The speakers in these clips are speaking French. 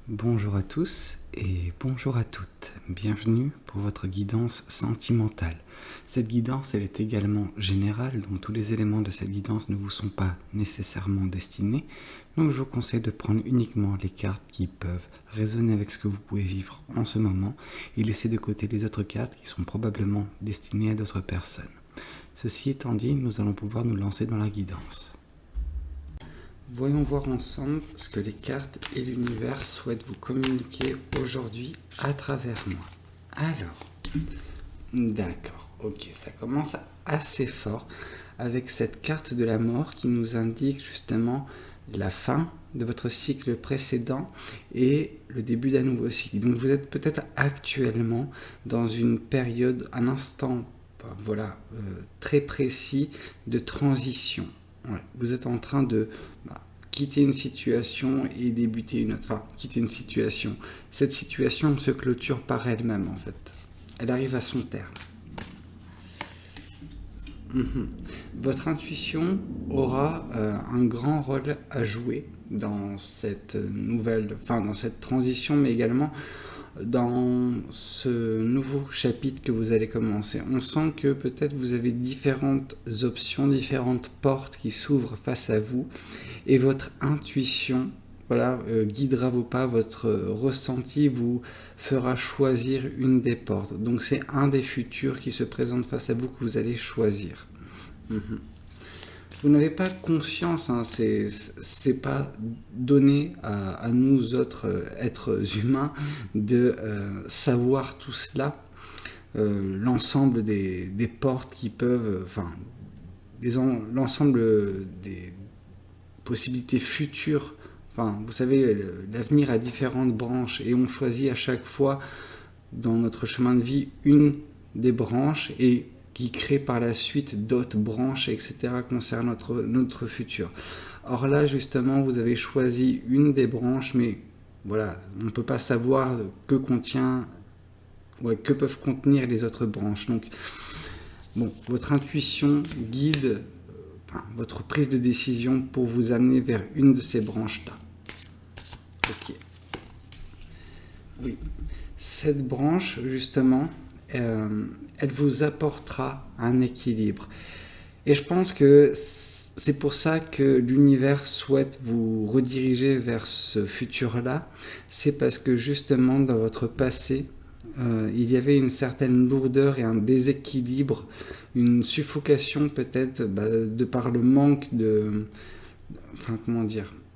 Bonjour à tous et bonjour à toutes. Bienvenue pour votre guidance sentimentale. Cette guidance, elle est également générale, donc tous les éléments de cette guidance ne vous sont pas nécessairement destinés. Donc je vous conseille de prendre uniquement les cartes qui peuvent résonner avec ce que vous pouvez vivre en ce moment et laisser de côté les autres cartes qui sont probablement destinées à d'autres personnes. Ceci étant dit, nous allons pouvoir nous lancer dans la guidance. Voyons voir ensemble ce que les cartes et l'univers souhaitent vous communiquer aujourd'hui à travers moi. Alors, d'accord, ok, ça commence assez fort avec cette carte de la mort qui nous indique justement la fin de votre cycle précédent et le début d'un nouveau cycle. Donc vous êtes peut-être actuellement dans une période, un instant, très précis de transition. Ouais, vous êtes en train de quitter une situation et débuter une autre. Enfin, quitter une situation. Cette situation se clôture par elle-même, en fait. Elle arrive à son terme. Votre intuition aura un grand rôle à jouer dans cette dans cette transition, mais également dans ce nouveau chapitre que vous allez commencer. On sent que peut-être vous avez différentes options, différentes portes qui s'ouvrent face à vous et votre intuition guidera vos pas, votre ressenti vous fera choisir une des portes. Donc c'est un des futurs qui se présente face à vous que vous allez choisir. Vous n'avez pas conscience, c'est pas donné à nous autres êtres humains de savoir tout cela, l'ensemble des portes qui peuvent, l'ensemble des possibilités futures. Vous savez, l'avenir a différentes branches et on choisit à chaque fois dans notre chemin de vie une des branches et qui crée par la suite d'autres branches, etc. concernant notre futur. Or là, justement, vous avez choisi une des branches, mais voilà, on ne peut pas savoir que peuvent contenir les autres branches. Donc, bon, votre intuition guide votre prise de décision pour vous amener vers une de ces branches-là. Ok. Oui. Cette branche, justement, elle vous apportera un équilibre. Et je pense que c'est pour ça que l'univers souhaite vous rediriger vers ce futur-là. C'est parce que justement, dans votre passé, il y avait une certaine lourdeur et un déséquilibre, une suffocation peut-être de par le manque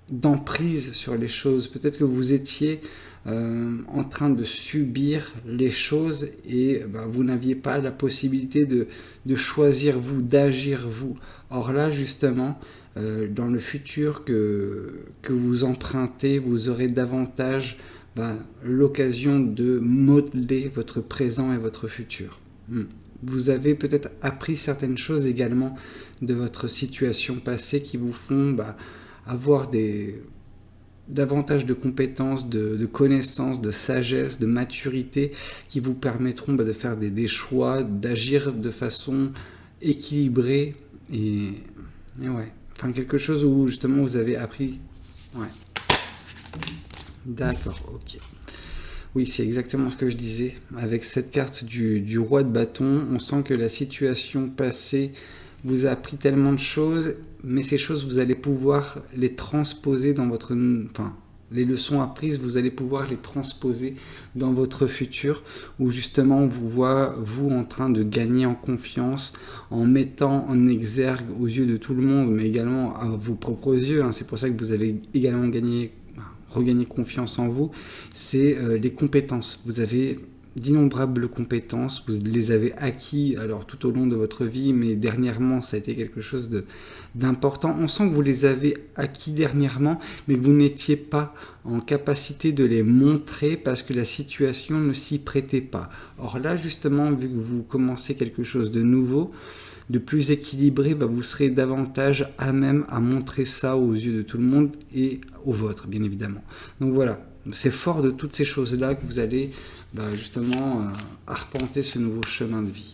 d'emprise sur les choses. Peut-être que vous étiez en train de subir les choses et vous n'aviez pas la possibilité de choisir vous, d'agir vous. Or là, justement, dans le futur que vous empruntez, vous aurez davantage l'occasion de modeler votre présent et votre futur. Vous avez peut-être appris certaines choses également de votre situation passée qui vous font avoir davantage de compétences, de connaissances, de sagesse, de maturité qui vous permettront de faire des choix, d'agir de façon équilibrée et quelque chose où justement vous avez appris. D'accord, ok. Oui, c'est exactement ce que je disais. Avec cette carte du roi de bâton, on sent que la situation passée vous a appris tellement de choses, mais ces choses, vous allez pouvoir les transposer dans votre... les leçons apprises, vous allez pouvoir les transposer dans votre futur, où justement on vous voit, vous, en train de gagner en confiance, en mettant en exergue aux yeux de tout le monde, mais également à vos propres yeux. C'est pour ça que vous allez également regagner confiance en vous, c'est les compétences. Vous avez d'innombrables compétences, vous les avez acquis alors tout au long de votre vie, mais dernièrement ça a été quelque chose d'important. On sent que vous les avez acquis dernièrement, mais que vous n'étiez pas en capacité de les montrer parce que la situation ne s'y prêtait pas. Or là justement, vu que vous commencez quelque chose de nouveau, de plus équilibré, vous serez davantage à même à montrer ça aux yeux de tout le monde et aux vôtres, bien évidemment. Donc voilà, c'est fort de toutes ces choses-là que vous allez arpenter ce nouveau chemin de vie.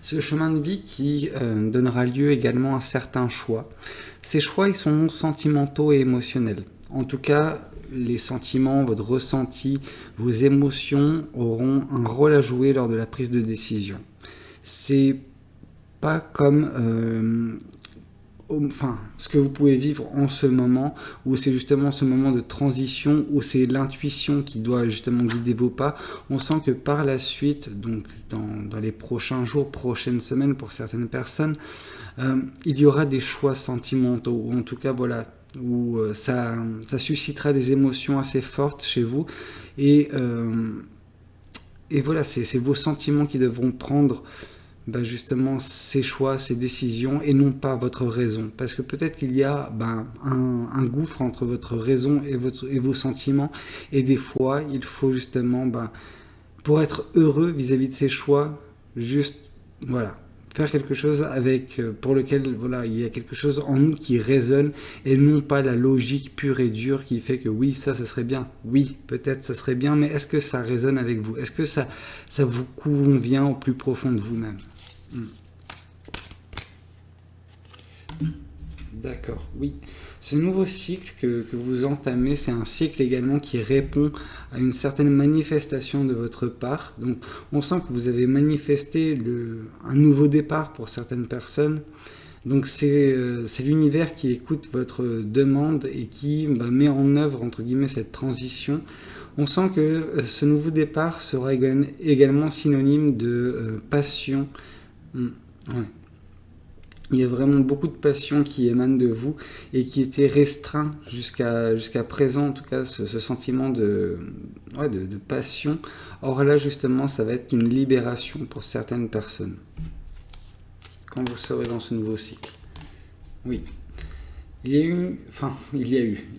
Ce chemin de vie qui donnera lieu également à certains choix. Ces choix, ils sont sentimentaux et émotionnels. En tout cas, les sentiments, votre ressenti, vos émotions auront un rôle à jouer lors de la prise de décision. C'est pas comme ce que vous pouvez vivre en ce moment, où c'est justement ce moment de transition, où c'est l'intuition qui doit justement guider vos pas. On sent que par la suite, donc dans les prochains jours, prochaines semaines pour certaines personnes, il y aura des choix sentimentaux, ou en tout cas voilà, où ça suscitera des émotions assez fortes chez vous, et voilà, c'est vos sentiments qui devront prendre justement ces choix, ces décisions, et non pas votre raison. Parce que peut-être qu'il y a un gouffre entre votre raison et vos sentiments, et des fois, il faut justement, pour être heureux vis-à-vis de ces choix, juste, voilà, faire quelque chose pour lequel, voilà, il y a quelque chose en nous qui résonne, et non pas la logique pure et dure qui fait que oui, ça serait bien. Oui, peut-être ça serait bien, mais est-ce que ça résonne avec vous? Est-ce que ça vous convient au plus profond de vous-même? D'accord, oui. Ce nouveau cycle que vous entamez, c'est un cycle également qui répond à une certaine manifestation de votre part. Donc, on sent que vous avez manifesté un nouveau départ pour certaines personnes. Donc, c'est l'univers qui écoute votre demande et qui met en œuvre, entre guillemets, cette transition. On sent que ce nouveau départ sera également synonyme de passion. Ouais. Il y a vraiment beaucoup de passion qui émane de vous et qui était restreint jusqu'à présent, en tout cas ce sentiment de passion. Or là justement, ça va être une libération pour certaines personnes quand vous serez dans ce nouveau cycle. Oui. Il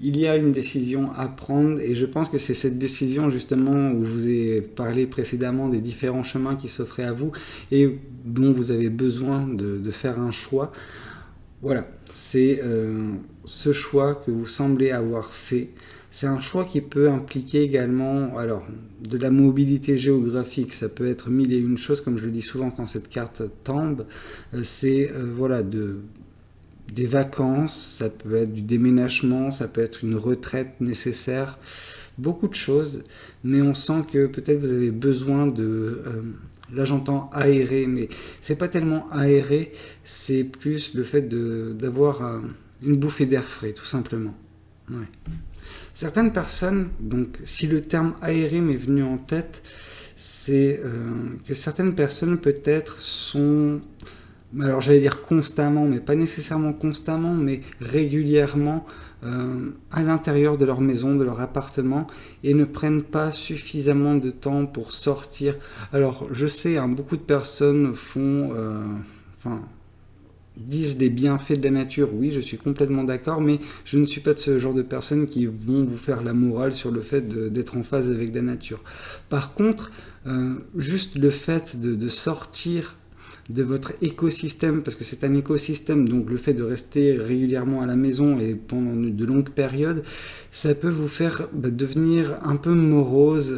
y a une décision à prendre, et je pense que c'est cette décision justement où je vous ai parlé précédemment des différents chemins qui s'offraient à vous et dont vous avez besoin de faire un choix. Voilà, c'est ce choix que vous semblez avoir fait. C'est un choix qui peut impliquer également de la mobilité géographique. Ça peut être mille et une choses, comme je le dis souvent quand cette carte tombe. C'est des vacances, ça peut être du déménagement, ça peut être une retraite nécessaire, beaucoup de choses, mais on sent que peut-être vous avez besoin là j'entends aérer, mais c'est pas tellement aérer, c'est plus le fait d'avoir une bouffée d'air frais, tout simplement. Ouais. Certaines personnes, donc si le terme aérer m'est venu en tête, c'est que certaines personnes peut-être sont... Alors j'allais dire constamment, mais pas nécessairement constamment, mais régulièrement à l'intérieur de leur maison, de leur appartement, et ne prennent pas suffisamment de temps pour sortir. Alors je sais, beaucoup de personnes disent les bienfaits de la nature. Oui, je suis complètement d'accord, mais je ne suis pas de ce genre de personnes qui vont vous faire la morale sur le fait d'être en phase avec la nature. Par contre, juste le fait de sortir de votre écosystème, parce que c'est un écosystème, donc le fait de rester régulièrement à la maison et pendant de longues périodes, ça peut vous faire devenir un peu morose,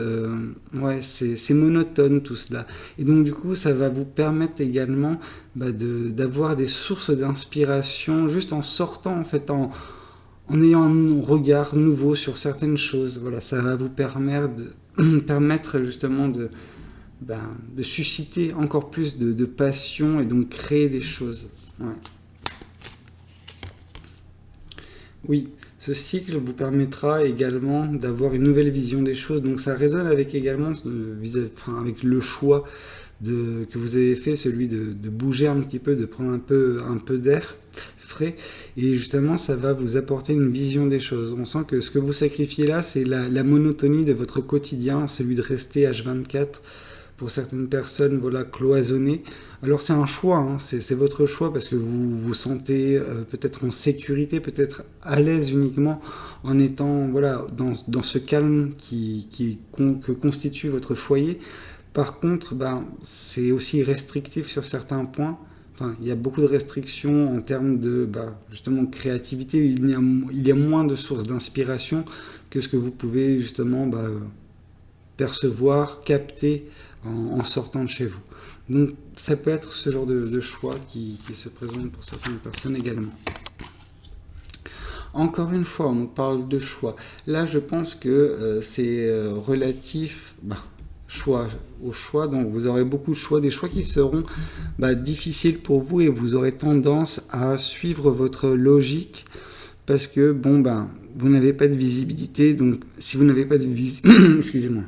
c'est monotone tout cela, et donc du coup ça va vous permettre également d'avoir des sources d'inspiration juste en sortant, en fait, en ayant un regard nouveau sur certaines choses. Voilà, ça va vous permettre justement de susciter encore plus de passion et donc créer des choses. Ouais. Oui, ce cycle vous permettra également d'avoir une nouvelle vision des choses. Donc ça résonne avec également avec le choix que vous avez fait, celui de bouger un petit peu, de prendre un peu d'air frais, et justement ça va vous apporter une vision des choses. On sent que ce que vous sacrifiez là, c'est la monotonie de votre quotidien, celui de rester H24. Pour certaines personnes, cloisonnées. Alors c'est un choix, c'est votre choix, parce que vous vous sentez peut-être en sécurité, peut-être à l'aise uniquement en étant dans ce calme que constitue votre foyer. Par contre, c'est aussi restrictif sur certains points. Enfin, il y a beaucoup de restrictions en termes de justement créativité. Il y a moins de sources d'inspiration que ce que vous pouvez justement percevoir, capter en sortant de chez vous. Donc ça peut être ce genre de choix qui se présente pour certaines personnes également. Encore une fois, on nous parle de choix. Là, je pense que c'est relatif au choix. Donc, vous aurez beaucoup de choix, des choix qui seront difficiles pour vous et vous aurez tendance à suivre votre logique parce que, vous n'avez pas de visibilité. Donc, si vous n'avez pas de excusez-moi.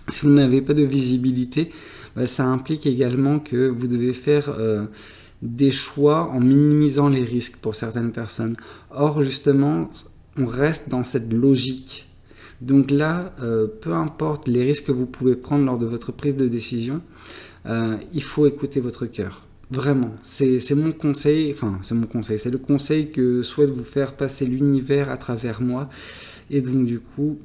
Si vous n'avez pas de visibilité, ça implique également que vous devez faire des choix en minimisant les risques pour certaines personnes. Or, justement, on reste dans cette logique. Donc là, peu importe les risques que vous pouvez prendre lors de votre prise de décision, il faut écouter votre cœur. Vraiment, c'est mon conseil, c'est le conseil que souhaite vous faire passer l'univers à travers moi. Et donc du coup,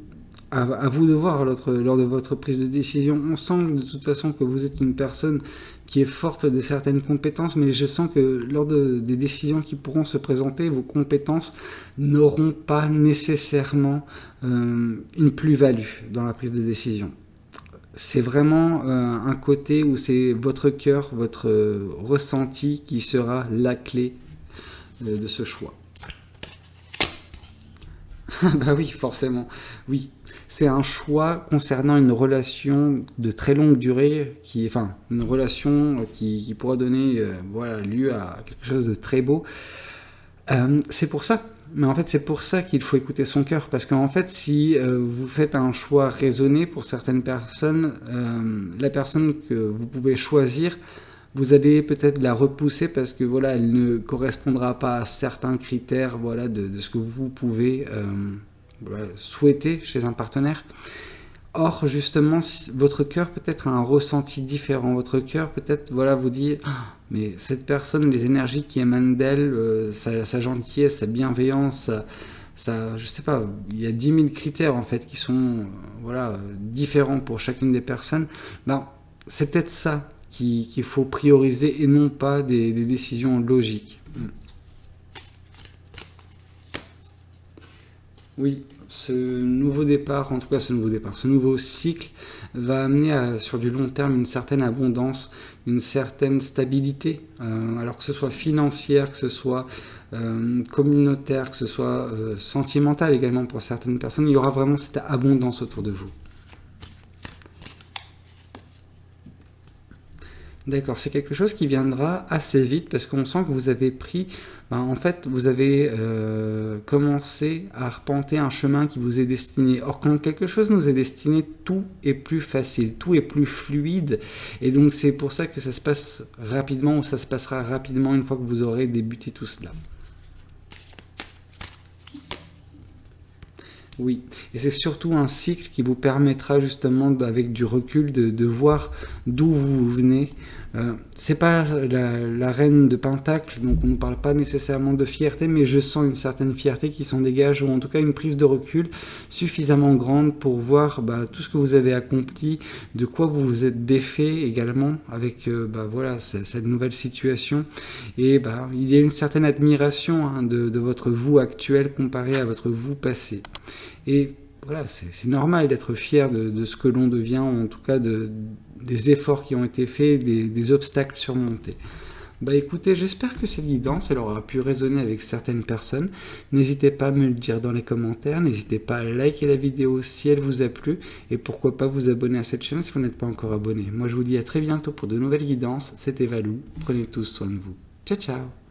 à vous de voir lors de votre prise de décision. On sent de toute façon que vous êtes une personne qui est forte de certaines compétences, mais je sens que lors des décisions qui pourront se présenter, vos compétences n'auront pas nécessairement une plus-value dans la prise de décision. C'est vraiment un côté où c'est votre cœur, votre ressenti qui sera la clé de ce choix. Bah oui, forcément, oui. C'est un choix concernant une relation de très longue durée, une relation qui pourra donner lieu à quelque chose de très beau. C'est pour ça. Mais en fait, c'est pour ça qu'il faut écouter son cœur. Parce qu'en fait, si vous faites un choix raisonné pour certaines personnes, la personne que vous pouvez choisir, vous allez peut-être la repousser parce que elle ne correspondra pas à certains critères de ce que vous pouvez souhaiter chez un partenaire. Or, justement, votre cœur peut-être a un ressenti différent. Votre cœur peut-être vous dit mais cette personne, les énergies qui émanent d'elle, sa gentillesse, sa bienveillance, je sais pas, il y a 10 000 critères en fait qui sont différents pour chacune des personnes. C'est peut-être ça qu'il faut prioriser et non pas des décisions logiques. Oui, ce nouveau cycle va amener sur du long terme une certaine abondance, une certaine stabilité, alors que ce soit financière, que ce soit communautaire, que ce soit sentimental également pour certaines personnes, il y aura vraiment cette abondance autour de vous. D'accord, c'est quelque chose qui viendra assez vite parce qu'on sent que vous avez pris, vous avez commencé à arpenter un chemin qui vous est destiné. Or, quand quelque chose nous est destiné, tout est plus facile, tout est plus fluide. Et donc, c'est pour ça que ça se passe rapidement ou ça se passera rapidement une fois que vous aurez débuté tout cela. Oui, et c'est surtout un cycle qui vous permettra justement, avec du recul, de voir d'où vous venez. C'est pas la reine de Pentacle, donc on ne parle pas nécessairement de fierté, mais je sens une certaine fierté qui s'en dégage, ou en tout cas une prise de recul suffisamment grande pour voir tout ce que vous avez accompli, de quoi vous vous êtes défait également avec cette nouvelle situation. Et il y a une certaine admiration de votre vous actuel comparé à votre vous passé. Et c'est normal d'être fier de ce que l'on devient, en tout cas des efforts qui ont été faits, des obstacles surmontés. Écoutez, j'espère que cette guidance elle aura pu résonner avec certaines personnes. N'hésitez pas à me le dire dans les commentaires, n'hésitez pas à liker la vidéo si elle vous a plu, et pourquoi pas vous abonner à cette chaîne si vous n'êtes pas encore abonné. Moi je vous dis à très bientôt pour de nouvelles guidances, c'était Valou, prenez tous soin de vous. Ciao ciao.